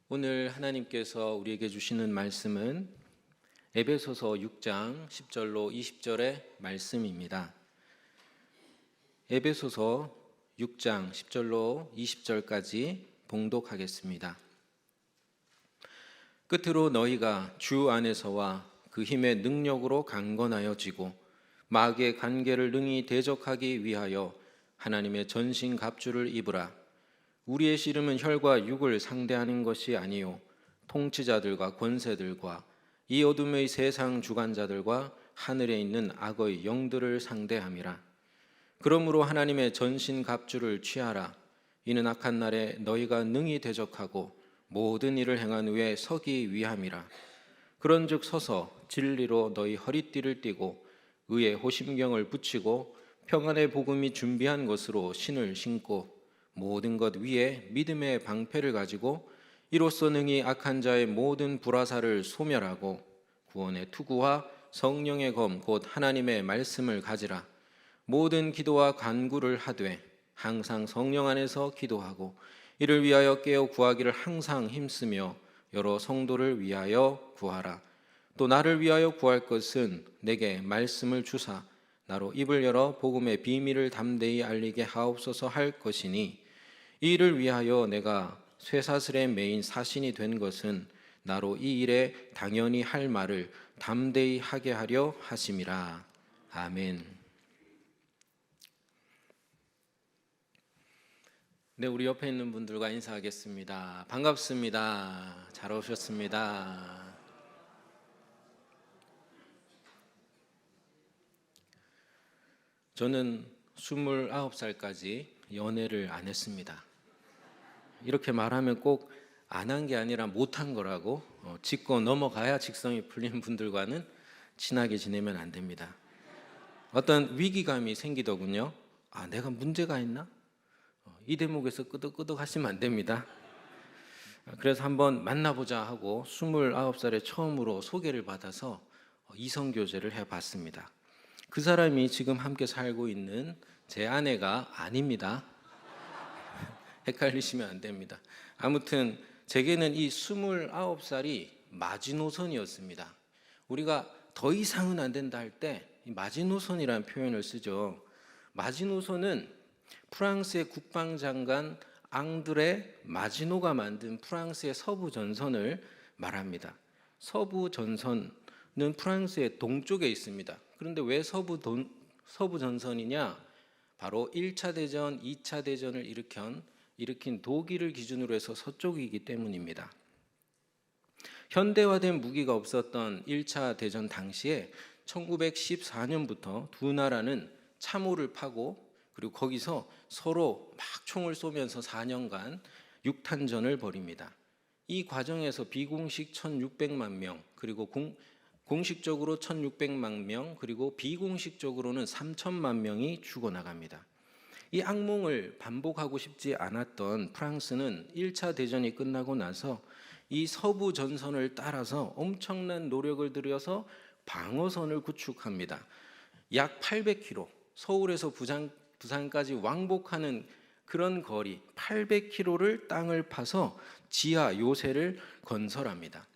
오늘 하나님께서 우리에게 주시는 말씀은 에베소서 6장 10절로 20절의 말씀입니다. 에베소서 6장 10절로 20절까지 봉독하겠습니다. 끝으로 너희가 주 안에서와 그 힘의 능력으로 강건하여지고 마귀의 관계를 능히 대적하기 위하여 하나님의 전신 갑주를 입으라. 우리의 씨름은 혈과 육을 상대하는 것이 아니요 통치자들과 권세들과 이 어둠의 세상 주관자들과 하늘에 있는 악의 영들을 상대함이라. 그러므로 하나님의 전신 갑주를 취하라. 이는 악한 날에 너희가 능히 대적하고 모든 일을 행한 후에 서기 위함이라. 그런즉 서서 진리로 너희 허리띠를 띠고 의의 호심경을 붙이고 평안의 복음이 준비한 것으로 신을 신고 모든 것 위에 믿음의 방패를 가지고 이로써 능히 악한 자의 모든 불화살을 소멸하고 구원의 투구와 성령의 검 곧 하나님의 말씀을 가지라. 모든 기도와 간구를 하되 항상 성령 안에서 기도하고 이를 위하여 깨어 구하기를 항상 힘쓰며 여러 성도를 위하여 구하라. 또 나를 위하여 구할 것은 내게 말씀을 주사 나로 입을 열어 복음의 비밀을 담대히 알리게 하옵소서 할 것이니 이 일을 위하여 내가 쇠사슬에 매인 사신이 된 것은 나로 이 일에 당연히 할 말을 담대히 하게 하려 하심이라. 아멘. 네, 우리 옆에 있는 분들과 인사하겠습니다. 반갑습니다. 잘 오셨습니다. 저는 29살까지 연애를 안 했습니다. 이렇게 말하면 꼭 안 한 게 아니라 못한 거라고 짚고 넘어가야 직성이 풀리는 분들과는 친하게 지내면 안 됩니다. 어떤 위기감이 생기더군요. 아, 내가 문제가 있나? 이 대목에서 끄덕끄덕 하시면 안 됩니다. 그래서 한번 만나보자 하고 29살에 처음으로 소개를 받아서 이성교제를 해봤습니다. 그 사람이 지금 함께 살고 있는 제 아내가 아닙니다. 헷갈리시면 안 됩니다. 아무튼 제게는 이 29살이 마지노선이었습니다. 우리가 더 이상은 안 된다 할 때 마지노선이라는 표현을 쓰죠. 마지노선은 프랑스의 국방장관 앙드레 마지노가 만든 프랑스의 서부 전선을 말합니다. 서부 전선은 프랑스의 동쪽에 있습니다. 그런데 왜 서부 전선이냐? 바로 1차 대전, 2차 대전을 일으킨 독일을 기준으로 해서 서쪽이기 때문입니다. 현대화된 무기가 없었던 1차 대전 당시에 1914년부터 두 나라는 참호를 파고 그리고 거기서 서로 막 총을 쏘면서 4년간 육탄전을 벌입니다. 이 과정에서 비공식 1600만 명 그리고 공식적으로 1600만 명 그리고 비공식적으로는 3000만 명이 죽어나갑니다. 이 악몽을 반복하고 싶지 않았던 프랑스는 1차 대전이 끝나고 나서 이 서부 전선을 따라서 엄청난 노력을 들여서 방어선을 구축합니다. 약 800km, 서울에서 부산까지 왕복하는 그런 거리 800km를 땅을 파서 지하 요새를 건설합니다.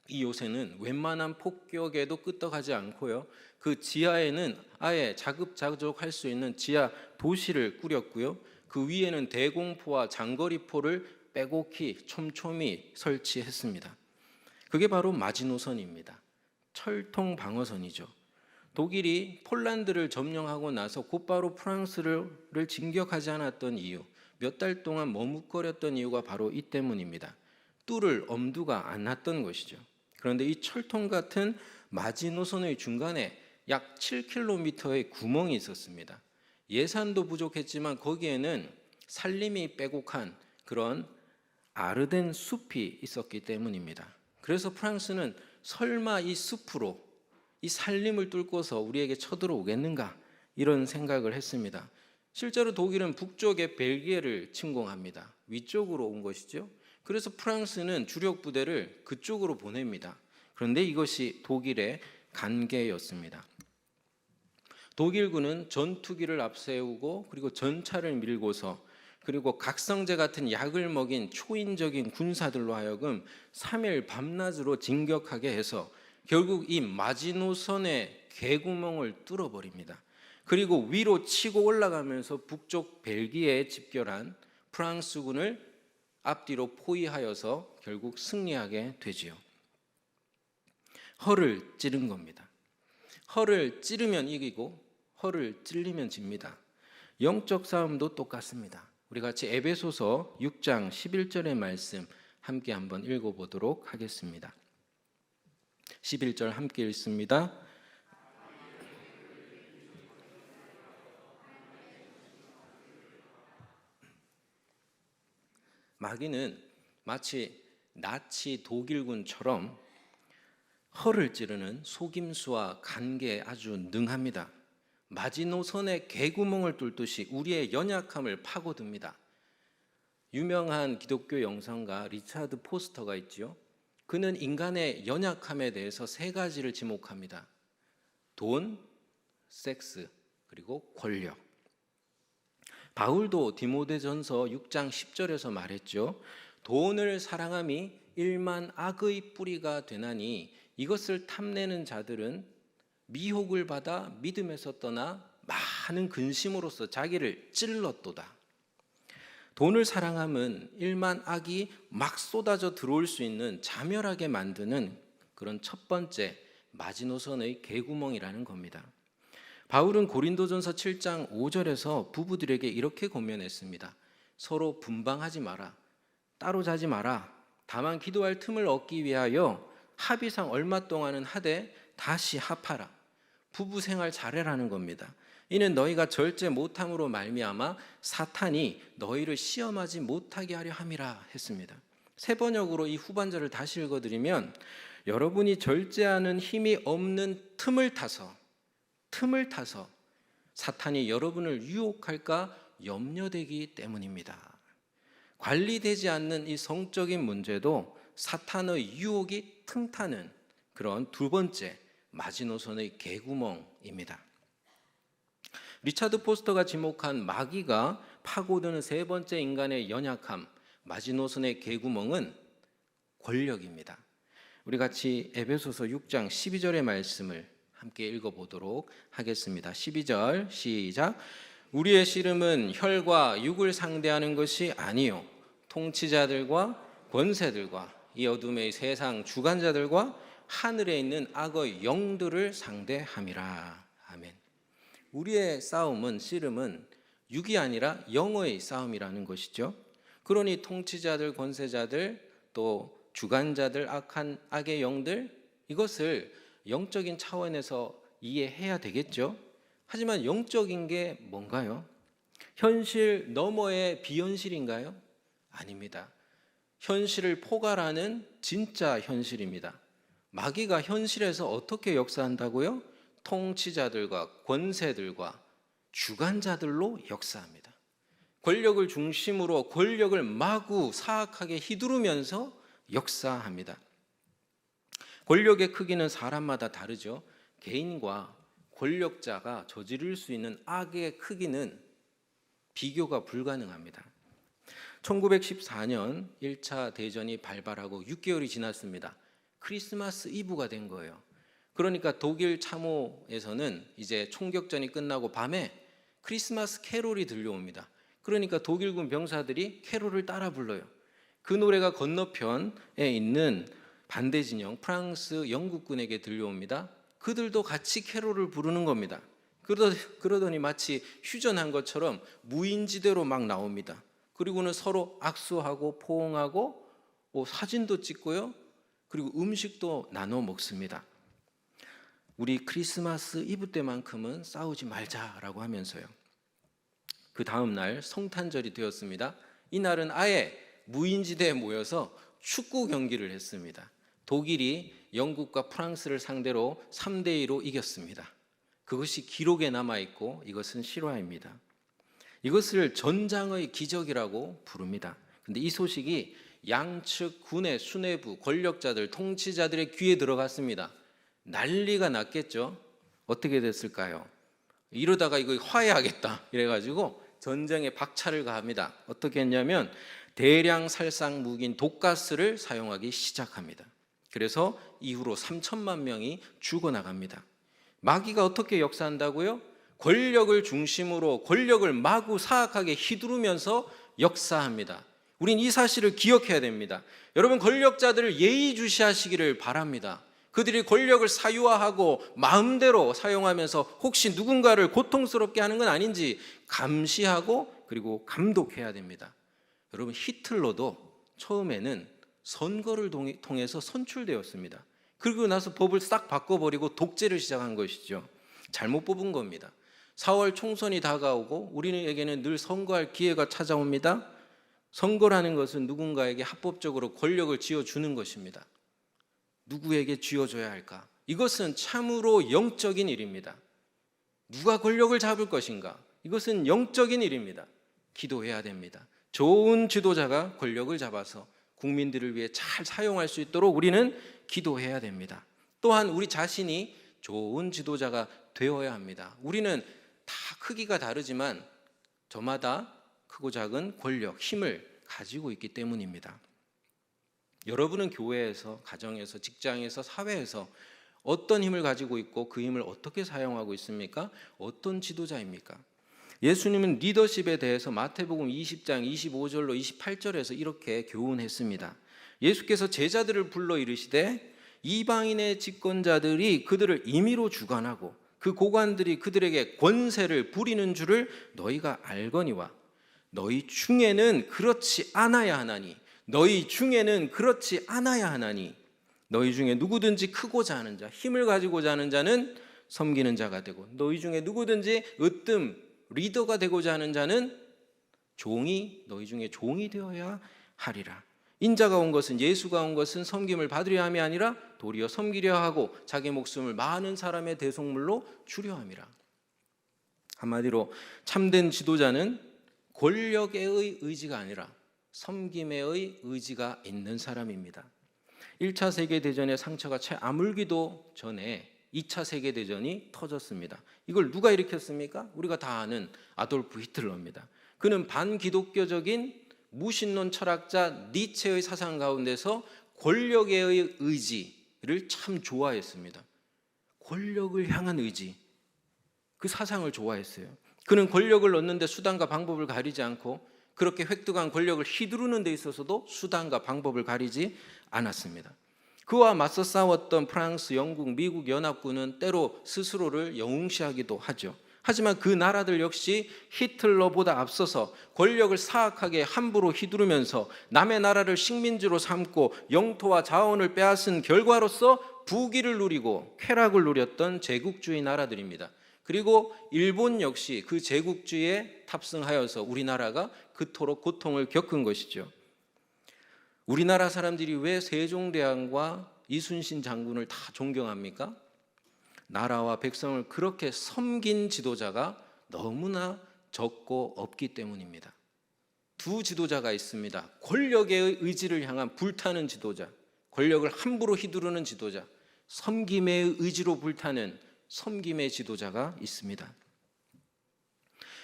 이 요새는 웬만한 폭격에도 끄떡하지 않고요. 그 지하에는 아예 자급자족할 수 있는 지하 도시를 꾸렸고요. 그 위에는 대공포와 장거리포를 빼곡히 촘촘히 설치했습니다. 그게 바로 마지노선입니다. 철통 방어선이죠. 독일이 폴란드를 점령하고 나서 곧바로 프랑스를 진격하지 않았던 이유, 몇 달 동안 머뭇거렸던 이유가 바로 이 때문입니다. 뚫을 엄두가 안 났던 것이죠. 그런데 이 철통 같은 마지노선의 중간에 약 7km의 구멍이 있었습니다. 예산도 부족했지만 거기에는 산림이 빼곡한 그런 아르덴 숲이 있었기 때문입니다. 그래서 프랑스는 설마 이 숲으로 이 산림을 뚫고서 우리에게 쳐들어오겠는가 이런 생각을 했습니다. 실제로 독일은 북쪽의 벨기에를 침공합니다. 위쪽으로 온 것이죠. 그래서 프랑스는 주력 부대를 그쪽으로 보냅니다. 그런데 이것이 독일의 간계였습니다. 독일군은 전투기를 앞세우고 그리고 전차를 밀고서 그리고 각성제 같은 약을 먹인 초인적인 군사들로 하여금 3일 밤낮으로 진격하게 해서 결국 이 마지노선의 개구멍을 뚫어버립니다. 그리고 위로 치고 올라가면서 북쪽 벨기에에 집결한 프랑스군을 앞뒤로 포위하여서 결국 승리하게 되지요. 허를 찌른 겁니다. 허를 찌르면 이기고 허를 찔리면 집니다. 영적 싸움도 똑같습니다. 우리 같이 에베소서 6장 11절의 말씀 함께 한번 읽어보도록 하겠습니다. 11절 함께 읽습니다. 마귀는 마치 나치 독일군처럼 허를 찌르는 속임수와 간계에 아주 능합니다. 마지노선의 개구멍을 뚫듯이 우리의 연약함을 파고듭니다. 유명한 기독교 영성가 리차드 포스터가 있지요. 그는 인간의 연약함에 대해서 세 가지를 지목합니다. 돈, 섹스, 그리고 권력. 바울도 디모데전서 6장 10절에서 말했죠. 돈을 사랑함이 일만 악의 뿌리가 되나니 이것을 탐내는 자들은 미혹을 받아 믿음에서 떠나 많은 근심으로써 자기를 찔렀도다. 돈을 사랑함은 일만 악이 막 쏟아져 들어올 수 있는 자멸하게 만드는 그런 첫 번째 마지노선의 개구멍이라는 겁니다. 바울은 고린도전서 7장 5절에서 부부들에게 이렇게 권면했습니다. 서로 분방하지 마라. 따로 자지 마라. 다만 기도할 틈을 얻기 위하여 합의상 얼마 동안은 하되 다시 합하라. 부부 생활 잘해라는 겁니다. 이는 너희가 절제 못함으로 말미암아 사탄이 너희를 시험하지 못하게 하려 함이라 했습니다. 새 번역으로 이 후반절을 다시 읽어드리면 여러분이 절제하는 힘이 없는 틈을 타서 사탄이 여러분을 유혹할까 염려되기 때문입니다. 관리되지 않는 이 성적인 문제도 사탄의 유혹이 틈타는 그런 두 번째 마지노선의 개구멍입니다. 리차드 포스터가 지목한 마귀가 파고드는 세 번째 인간의 연약함, 마지노선의 개구멍은 권력입니다. 우리 같이 에베소서 6장 12절의 말씀을 함께 읽어보도록 하겠습니다. 12절 시작. 우리의 씨름은 혈과 육을 상대하는 것이 아니요 통치자들과 권세들과 이 어둠의 세상 주관자들과 하늘에 있는 악의 영들을 상대함이라. 아멘. 우리의 싸움은 씨름은 육이 아니라 영의 싸움이라는 것이죠. 그러니 통치자들, 권세자들, 또 주관자들, 악한 악의 영들, 이것을 영적인 차원에서 이해해야 되겠죠. 하지만 영적인 게 뭔가요? 현실 너머의 비현실인가요? 아닙니다. 현실을 포괄하는 진짜 현실입니다. 마귀가 현실에서 어떻게 역사한다고요? 통치자들과 권세들과 주관자들로 역사합니다. 권력을 중심으로 권력을 마구 사악하게 휘두르면서 역사합니다. 권력의 크기는 사람마다 다르죠. 개인과 권력자가 저지를 수 있는 악의 크기는 비교가 불가능합니다. 1914년 1차 대전이 발발하고 6개월이 지났습니다. 크리스마스 이브가 된 거예요. 그러니까 독일 참호에서는 이제 총격전이 끝나고 밤에 크리스마스 캐롤이 들려옵니다. 그러니까 독일군 병사들이 캐롤을 따라 불러요. 그 노래가 건너편에 있는 반대 진영 프랑스 영국군에게 들려옵니다. 그들도 같이 캐롤을 부르는 겁니다. 그러더니 마치 휴전한 것처럼 무인지대로 막 나옵니다. 그리고는 서로 악수하고 포옹하고 사진도 찍고요. 그리고 음식도 나눠 먹습니다. 우리 크리스마스 이브 때만큼은 싸우지 말자라고 하면서요. 그 다음 날 성탄절이 되었습니다. 이날은 아예 무인지대에 모여서 축구 경기를 했습니다. 독일이 영국과 프랑스를 상대로 3대2로 이겼습니다. 그것이 기록에 남아있고 이것은 실화입니다. 이것을 전장의 기적이라고 부릅니다. 그런데 이 소식이 양측 군의 수뇌부, 권력자들, 통치자들의 귀에 들어갔습니다. 난리가 났겠죠. 어떻게 됐을까요? 이러다가 이거 화해하겠다 이래가지고 전쟁에 박차를 가합니다. 어떻게 했냐면 대량 살상 무기인 독가스를 사용하기 시작합니다. 그래서 이후로 3천만 명이 죽어나갑니다. 마귀가 어떻게 역사한다고요? 권력을 중심으로 권력을 마구 사악하게 휘두르면서 역사합니다. 우린 이 사실을 기억해야 됩니다. 여러분, 권력자들을 예의주시하시기를 바랍니다. 그들이 권력을 사유화하고 마음대로 사용하면서 혹시 누군가를 고통스럽게 하는 건 아닌지 감시하고 그리고 감독해야 됩니다. 여러분, 히틀러도 처음에는 선거를 통해서 선출되었습니다. 그리고 나서 법을 싹 바꿔버리고 독재를 시작한 것이죠. 잘못 뽑은 겁니다. 4월 총선이 다가오고 우리에게는 늘 선거할 기회가 찾아옵니다. 선거라는 것은 누군가에게 합법적으로 권력을 쥐어주는 것입니다. 누구에게 쥐어줘야 할까? 이것은 참으로 영적인 일입니다. 누가 권력을 잡을 것인가? 이것은 영적인 일입니다. 기도해야 됩니다. 좋은 지도자가 권력을 잡아서 국민들을 위해 잘 사용할 수 있도록 우리는 기도해야 됩니다. 또한 우리 자신이 좋은 지도자가 되어야 합니다. 우리는 다 크기가 다르지만 저마다 크고 작은 권력, 힘을 가지고 있기 때문입니다. 여러분은 교회에서, 가정에서, 직장에서, 사회에서 어떤 힘을 가지고 있고 그 힘을 어떻게 사용하고 있습니까? 어떤 지도자입니까? 예수님은 리더십에 대해서 마태복음 20장 25절로 28절에서 이렇게 교훈했습니다. 예수께서 제자들을 불러 이르시되 이방인의 집권자들이 그들을 임의로 주관하고 그 고관들이 그들에게 권세를 부리는 줄을 너희가 알거니와 너희 중에는 그렇지 않아야 하나니 너희 중에는 그렇지 않아야 하나니 너희 중에 누구든지 크고자 하는 자, 힘을 가지고자 하는 자는 섬기는 자가 되고 너희 중에 누구든지 으뜸 리더가 되고자 하는 자는 너희 중에 종이 되어야 하리라. 인자가 온 것은, 예수가 온 것은 섬김을 받으려 함이 아니라 도리어 섬기려 하고 자기 목숨을 많은 사람의 대속물로 주려 함이라. 한마디로 참된 지도자는 권력의 의지가 아니라 섬김의 의지가 있는 사람입니다. 1차 세계대전의 상처가 채 아물기도 전에 2차 세계대전이 터졌습니다. 이걸 누가 일으켰습니까? 우리가 다 아는 아돌프 히틀러입니다. 그는 반기독교적인 무신론 철학자 니체의 사상 가운데서 권력의 의지를 참 좋아했습니다. 권력을 향한 의지, 그 사상을 좋아했어요. 그는 권력을 얻는 데 수단과 방법을 가리지 않고 그렇게 획득한 권력을 휘두르는 데 있어서도 수단과 방법을 가리지 않았습니다. 그와 맞서 싸웠던 프랑스, 영국, 미국 연합군은 때로 스스로를 영웅시하기도 하죠. 하지만 그 나라들 역시 히틀러보다 앞서서 권력을 사악하게 함부로 휘두르면서 남의 나라를 식민지로 삼고 영토와 자원을 빼앗은 결과로서 부귀를 누리고 쾌락을 누렸던 제국주의 나라들입니다. 그리고 일본 역시 그 제국주의에 탑승하여서 우리나라가 그토록 고통을 겪은 것이죠. 우리나라 사람들이 왜 세종대왕과 이순신 장군을 다 존경합니까? 나라와 백성을 그렇게 섬긴 지도자가 너무나 적고 없기 때문입니다. 두 지도자가 있습니다. 권력의 의지를 향한 불타는 지도자, 권력을 함부로 휘두르는 지도자, 섬김의 의지로 불타는 섬김의 지도자가 있습니다.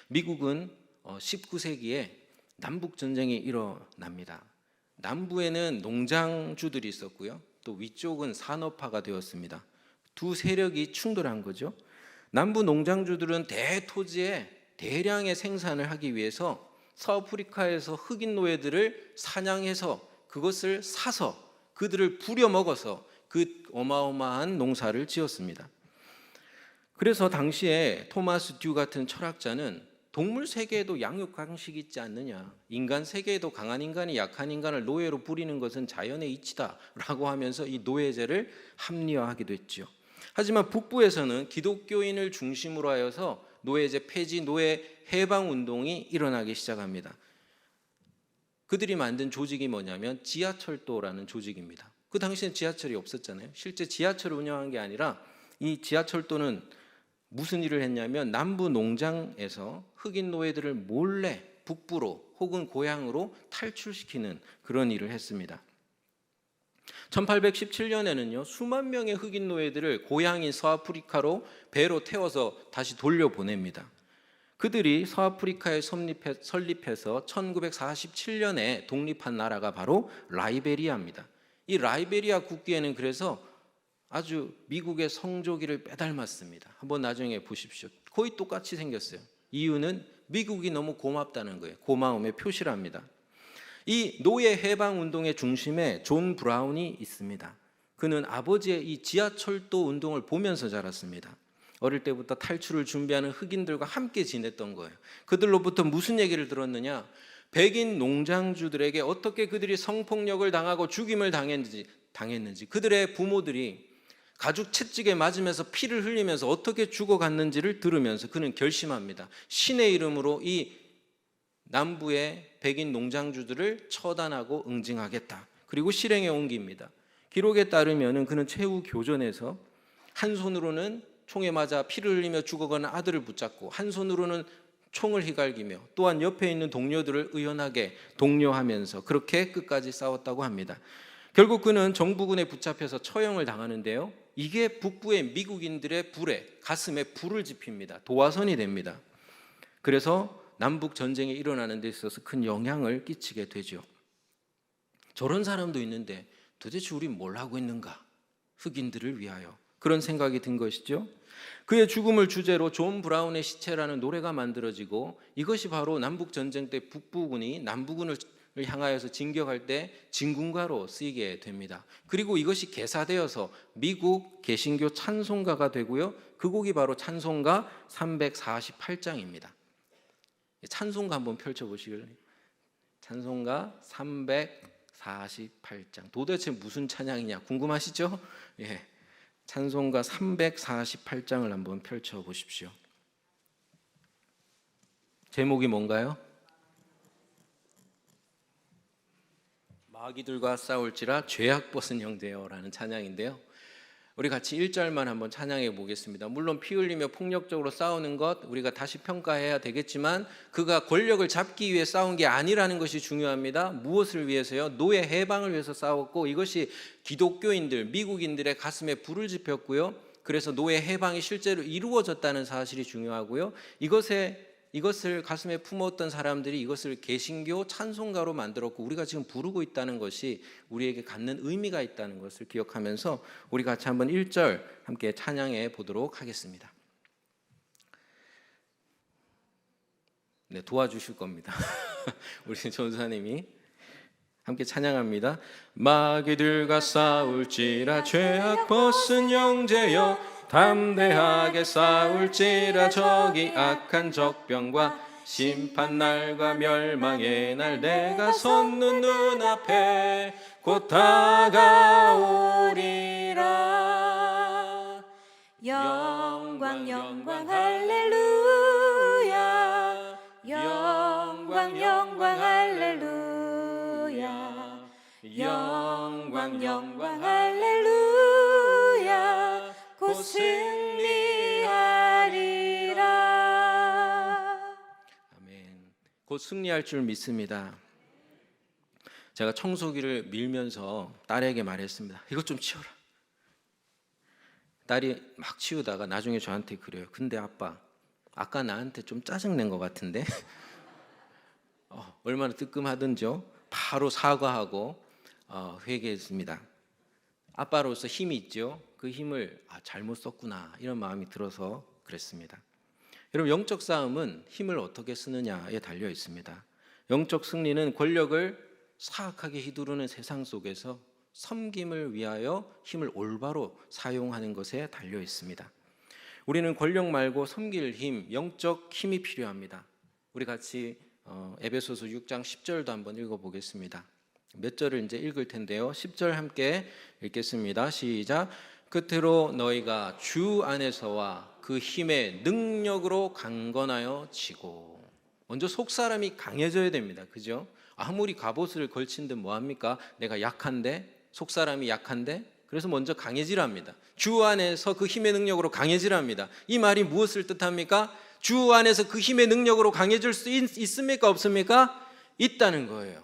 미국은 19세기에 남북전쟁이 일어납니다. 남부에는 농장주들이 있었고요. 또 위쪽은 산업화가 되었습니다. 두 세력이 충돌한 거죠. 남부 농장주들은 대토지에 대량의 생산을 하기 위해서 서아프리카에서 흑인 노예들을 사냥해서 그것을 사서 그들을 부려먹어서 그 어마어마한 농사를 지었습니다. 그래서 당시에 토마스 듀 같은 철학자는 동물 세계에도 양육 방식이 있지 않느냐, 인간 세계에도 강한 인간이 약한 인간을 노예로 부리는 것은 자연의 이치다라고 하면서 이 노예제를 합리화하기도 했죠. 하지만 북부에서는 기독교인을 중심으로 하여서 노예제 폐지, 노예 해방 운동이 일어나기 시작합니다. 그들이 만든 조직이 뭐냐면 지하철도라는 조직입니다. 그 당시엔 지하철이 없었잖아요. 실제 지하철을 운영한 게 아니라 이 지하철도는 무슨 일을 했냐면 남부 농장에서 흑인 노예들을 몰래 북부로 혹은 고향으로 탈출시키는 그런 일을 했습니다. 1817년에는요 수만 명의 흑인 노예들을 고향인 서아프리카로 배로 태워서 다시 돌려보냅니다. 그들이 서아프리카에 설립해서 1947년에 독립한 나라가 바로 라이베리아입니다. 이 라이베리아 국기에는 그래서 아주 미국의 성조기를 빼닮았습니다. 한번 나중에 보십시오. 거의 똑같이 생겼어요. 이유는 미국이 너무 고맙다는 거예요. 고마움의 표시랍니다. 이 노예 해방 운동의 중심에 존 브라운이 있습니다. 그는 아버지의 이 지하철도 운동을 보면서 자랐습니다. 어릴 때부터 탈출을 준비하는 흑인들과 함께 지냈던 거예요. 그들로부터 무슨 얘기를 들었느냐? 백인 농장주들에게 어떻게 그들이 성폭력을 당하고 죽임을 당했는지, 그들의 부모들이 가죽 채찍에 맞으면서 피를 흘리면서 어떻게 죽어갔는지를 들으면서 그는 결심합니다. 신의 이름으로 이 남부의 백인 농장주들을 처단하고 응징하겠다. 그리고 실행에 옮깁니다. 기록에 따르면 그는 최후 교전에서 한 손으로는 총에 맞아 피를 흘리며 죽어가는 아들을 붙잡고 한 손으로는 총을 휘갈기며 또한 옆에 있는 동료들을 의연하게 독려하면서 그렇게 끝까지 싸웠다고 합니다. 결국 그는 정부군에 붙잡혀서 처형을 당하는데요. 이게 북부의 미국인들의 가슴에 불을 지핍니다. 도화선이 됩니다. 그래서 남북 전쟁이 일어나는 데 있어서 큰 영향을 끼치게 되죠. 저런 사람도 있는데 도대체 우린 뭘 하고 있는가? 흑인들을 위하여. 그런 생각이 든 것이죠. 그의 죽음을 주제로 존 브라운의 시체라는 노래가 만들어지고 이것이 바로 남북 전쟁 때 북부군이 남부군을 향하여서 진격할 때 진군가로 쓰이게 됩니다. 그리고 이것이 개사되어서 미국 개신교 찬송가가 되고요. 그 곡이 바로 찬송가 348장입니다. 찬송가 한번 펼쳐보시길래. 찬송가 348장. 도대체 무슨 찬양이냐 궁금하시죠? 예. 찬송가 348장을 한번 펼쳐보십시오. 제목이 뭔가요? 마귀들과 싸울지라 죄악 벗은 형제여 라는 찬양인데요. 우리 같이 1절만 한번 찬양해 보겠습니다. 물론 피 흘리며 폭력적으로 싸우는 것 우리가 다시 평가해야 되겠지만 그가 권력을 잡기 위해 싸운 게 아니라는 것이 중요합니다. 무엇을 위해서요? 노예 해방을 위해서 싸웠고 이것이 기독교인들, 미국인들의 가슴에 불을 지폈고요. 그래서 노예 해방이 실제로 이루어졌다는 사실이 중요하고요. 이것을 가슴에 품었던 사람들이 이것을 개신교 찬송가로 만들었고 우리가 지금 부르고 있다는 것이 우리에게 갖는 의미가 있다는 것을 기억하면서 우리 같이 한번 1절 함께 찬양해 보도록 하겠습니다. 네, 도와주실 겁니다. 우리 전사님이 함께 찬양합니다. 마귀들과 싸울지라 죄악 벗은 형제여 담대하게 싸울지라 저기 악한 적병과 심판날과 멸망의 날 내가 섰는 눈앞에 곧 다가오리라. 영광 영광 할렐루야. 영광 영광 할렐루야. 영광 영광 할렐루야. 곧 승리하리라. 아멘. 곧 승리할 줄 믿습니다. 제가 청소기를 밀면서 딸에게 말했습니다. 이것 좀 치워라. 딸이 막 치우다가 나중에 저한테 그래요. 근데 아빠, 아까 나한테 좀 짜증낸 것 같은데? 얼마나 뜨끔하던지요. 바로 사과하고 회개했습니다. 아빠로서 힘이 있죠. 그 힘을 잘못 썼구나 이런 마음이 들어서 그랬습니다. 여러분, 영적 싸움은 힘을 어떻게 쓰느냐에 달려 있습니다. 영적 승리는 권력을 사악하게 휘두르는 세상 속에서 섬김을 위하여 힘을 올바로 사용하는 것에 달려 있습니다. 우리는 권력 말고 섬길 힘, 영적 힘이 필요합니다. 우리 같이 에베소서 6장 10절도 한번 읽어보겠습니다. 몇 절을 이제 읽을 텐데요. 10절 함께 읽겠습니다. 시작. 끝으로 너희가 주 안에서와 그 힘의 능력으로 강건하여 지고. 먼저 속사람이 강해져야 됩니다. 그죠? 아무리 갑옷을 걸친 듯 뭐합니까? 내가 약한데, 속사람이 약한데, 그래서 먼저 강해지랍니다. 주 안에서 그 힘의 능력으로 강해지랍니다. 이 말이 무엇을 뜻합니까? 주 안에서 그 힘의 능력으로 강해질 수 있습니까? 없습니까? 있다는 거예요.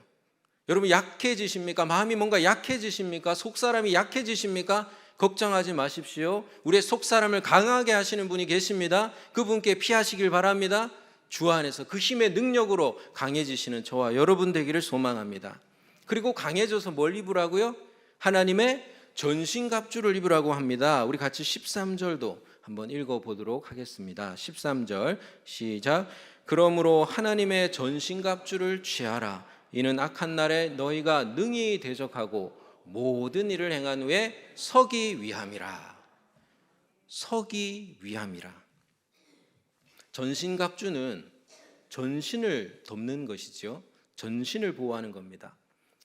여러분, 약해지십니까? 마음이 뭔가 약해지십니까? 속사람이 약해지십니까? 걱정하지 마십시오. 우리의 속사람을 강하게 하시는 분이 계십니다. 그분께 피하시길 바랍니다. 주 안에서 그 힘의 능력으로 강해지시는 저와 여러분 되기를 소망합니다. 그리고 강해져서 뭘 입으라고요? 하나님의 전신갑주를 입으라고 합니다. 우리 같이 13절도 한번 읽어보도록 하겠습니다. 13절 시작. 그러므로 하나님의 전신갑주를 취하라. 이는 악한 날에 너희가 능히 대적하고 모든 일을 행한 후에 서기 위함이라. 서기 위함이라. 전신갑주는 전신을 덮는 것이죠. 전신을 보호하는 겁니다.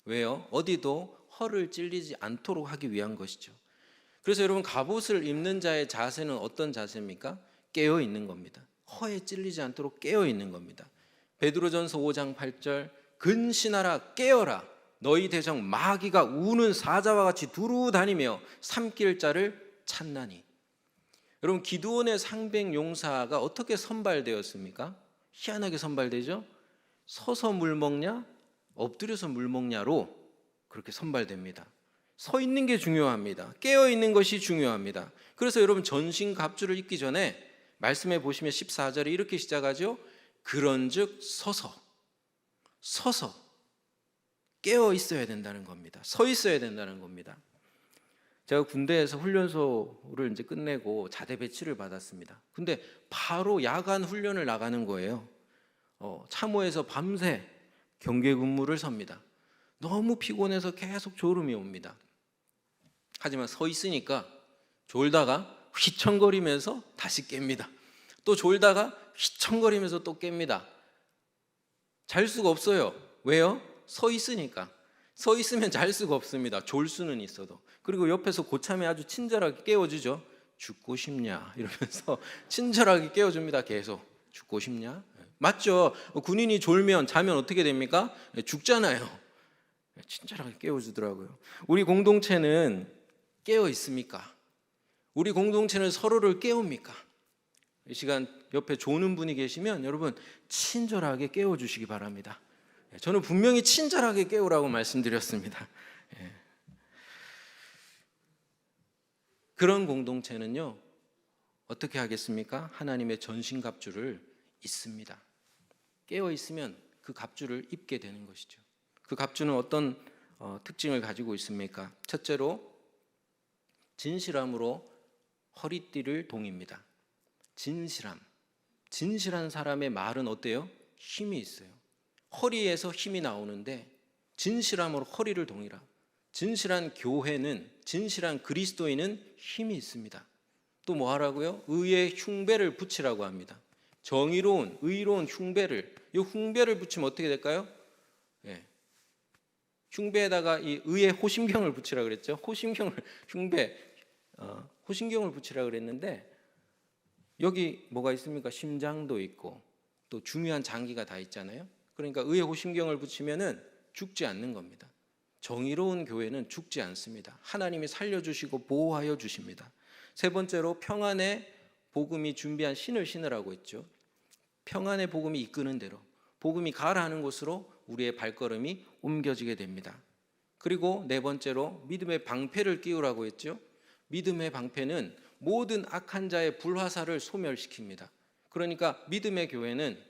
왜요? 어디도 허를 찔리지 않도록 하기 위한 것이죠. 그래서 여러분, 갑옷을 입는 자의 자세는 어떤 자세입니까? 깨어 있는 겁니다. 허에 찔리지 않도록 깨어 있는 겁니다. 베드로전서 5장 8절 근신하라 깨어라 너희 대적 마귀가 우는 사자와 같이 두루 다니며 삼킬 자를 찾나니. 여러분, 기드온의 상백 용사가 어떻게 선발되었습니까? 희한하게 선발되죠. 서서 물 먹냐 엎드려서 물 먹냐로 그렇게 선발됩니다. 서 있는 게 중요합니다. 깨어 있는 것이 중요합니다. 그래서 여러분, 전신갑주를 입기 전에 말씀해 보시면 14절에 이렇게 시작하죠. 그런즉 서서 깨어 있어야 된다는 겁니다. 서 있어야 된다는 겁니다. 제가 군대에서 훈련소를 이제 끝내고 자대 배치를 받았습니다. 근데 바로 야간 훈련을 나가는 거예요. 참호에서 밤새 경계 근무를 섭니다. 너무 피곤해서 계속 졸음이 옵니다. 하지만 서 있으니까 졸다가 휘청거리면서 다시 깹니다. 또 졸다가 휘청거리면서 또 깹니다. 잘 수가 없어요. 왜요? 서 있으니까. 서 있으면 잘 수가 없습니다. 졸 수는 있어도. 그리고 옆에서 고참이 아주 친절하게 깨워주죠. 죽고 싶냐 이러면서 친절하게 깨워줍니다. 계속 죽고 싶냐? 맞죠? 군인이 졸면 자면 어떻게 됩니까? 죽잖아요. 친절하게 깨워주더라고요. 우리 공동체는 깨어 있습니까? 우리 공동체는 서로를 깨웁니까? 이 시간 옆에 조는 분이 계시면 여러분 친절하게 깨워주시기 바랍니다. 저는 분명히 친절하게 깨우라고 말씀드렸습니다. 그런 공동체는요 어떻게 하겠습니까? 하나님의 전신갑주를 입습니다. 깨어 있으면 그 갑주를 입게 되는 것이죠. 그 갑주는 어떤 특징을 가지고 있습니까? 첫째로 진실함으로 허리띠를 동입니다. 진실한 사람의 말은 어때요? 힘이 있어요. 허리에서 힘이 나오는데 진실함으로 허리를 동이라. 진실한 교회는, 진실한 그리스도인은 힘이 있습니다. 또 뭐 하라고요? 의의 흉배를 붙이라고 합니다. 정의로운, 의로운 흉배를, 이 흉배를 붙이면 어떻게 될까요? 흉배에다가 이 의의 호심경을 붙이라 그랬죠. 호심경을 붙이라 그랬는데 여기 뭐가 있습니까? 심장도 있고 또 중요한 장기가 다 있잖아요. 그러니까 의의 호심경을 붙이면은 죽지 않는 겁니다. 정의로운 교회는 죽지 않습니다. 하나님이 살려주시고 보호하여 주십니다. 세 번째로 평안의 복음이 준비한 신을 신으라고 했죠. 평안의 복음이 이끄는 대로, 복음이 가라하는 곳으로 우리의 발걸음이 옮겨지게 됩니다. 그리고 네 번째로 믿음의 방패를 끼우라고 했죠. 믿음의 방패는 모든 악한 자의 불화살을 소멸시킵니다. 그러니까 믿음의 교회는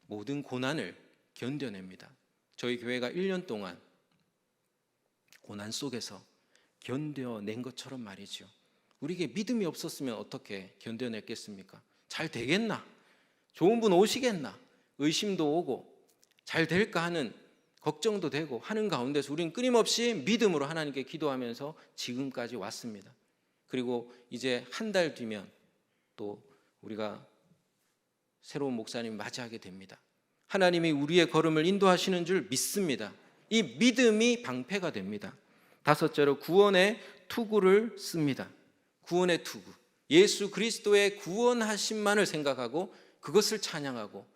모든 고난을 견뎌냅니다. 저희 교회가 1년 동안 고난 속에서 견뎌낸 것처럼 말이죠. 우리에게 믿음이 없었으면 어떻게 견뎌냈겠습니까? 잘 되겠나? 좋은 분 오시겠나? 의심도 오고 잘 될까 하는 걱정도 되고 하는 가운데서 우리는 끊임없이 믿음으로 하나님께 기도하면서 지금까지 왔습니다. 그리고 이제 한 달 뒤면 또 우리가 새로운 목사님 맞이하게 됩니다. 하나님이 우리의 걸음을 인도하시는 줄 믿습니다. 이 믿음이 방패가 됩니다. 다섯째로 구원의 투구를 씁니다. 구원의 투구. 예수 그리스도의 구원하심만을 생각하고 그것을 찬양하고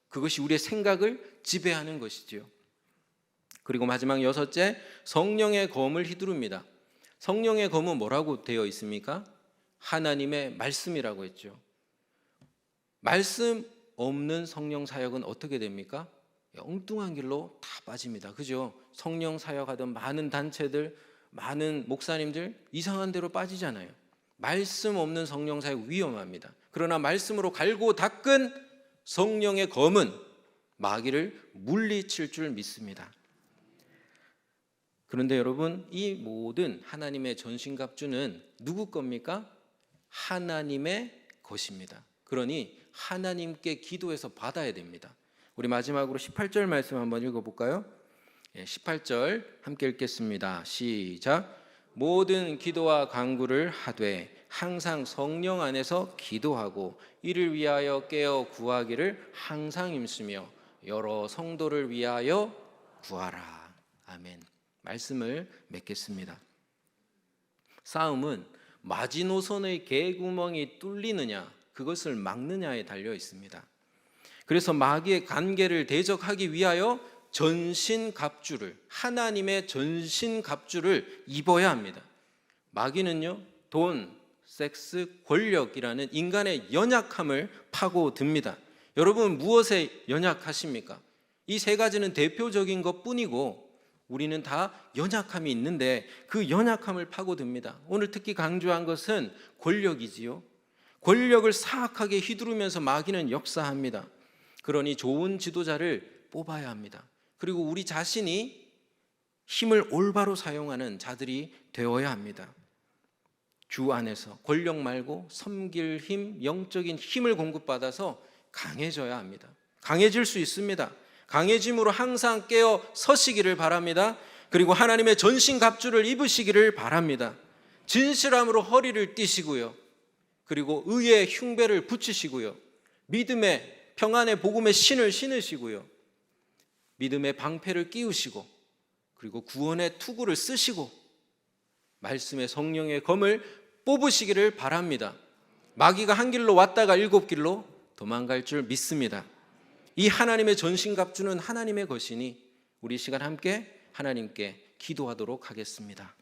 그것이 우리의 생각을 지배하는 것이지요. 그리고 마지막 여섯째, 성령의 검을 휘두릅니다. 성령의 검은 뭐라고 되어 있습니까? 하나님의 말씀이라고 했죠. 말씀 없는 성령 사역은 어떻게 됩니까? 엉뚱한 길로 다 빠집니다. 그죠? 성령 사역하던 많은 단체들, 많은 목사님들 이상한 데로 빠지잖아요. 말씀 없는 성령 사역 위험합니다. 그러나 말씀으로 갈고 닦은 성령의 검은 마귀를 물리칠 줄 믿습니다. 그런데 여러분, 이 모든 하나님의 전신갑주는 누구 겁니까? 하나님의 것입니다. 그러니 하나님께 기도해서 받아야 됩니다. 우리 마지막으로 18절 말씀 한번 읽어볼까요? 18절 함께 읽겠습니다. 시작. 모든 기도와 간구를 하되 항상 성령 안에서 기도하고 이를 위하여 깨어 구하기를 항상 힘쓰며 여러 성도를 위하여 구하라. 아멘. 말씀을 맺겠습니다. 싸움은 마지노선의 개구멍이 뚫리느냐 그것을 막느냐에 달려 있습니다. 그래서 마귀의 간계를 대적하기 위하여 전신갑주를, 하나님의 전신갑주를 입어야 합니다. 마귀는요, 돈, 섹스, 권력이라는 인간의 연약함을 파고듭니다. 여러분, 무엇에 연약하십니까? 이 세 가지는 대표적인 것뿐이고 우리는 다 연약함이 있는데 그 연약함을 파고듭니다. 오늘 특히 강조한 것은 권력이지요. 권력을 사악하게 휘두르면서 마귀는 역사합니다. 그러니 좋은 지도자를 뽑아야 합니다. 그리고 우리 자신이 힘을 올바로 사용하는 자들이 되어야 합니다. 주 안에서 권력 말고 섬길 힘, 영적인 힘을 공급받아서 강해져야 합니다. 강해질 수 있습니다. 강해짐으로 항상 깨어 서시기를 바랍니다. 그리고 하나님의 전신갑주를 입으시기를 바랍니다. 진실함으로 허리를 띠시고요. 그리고 의의 흉배를 붙이시고요. 믿음의 평안의 복음의 신을 신으시고요. 믿음의 방패를 끼우시고 그리고 구원의 투구를 쓰시고 말씀의 성령의 검을 뽑으시기를 바랍니다. 마귀가 한 길로 왔다가 일곱 길로 도망갈 줄 믿습니다. 이 하나님의 전신갑주는 하나님의 것이니 우리 시간 함께 하나님께 기도하도록 하겠습니다.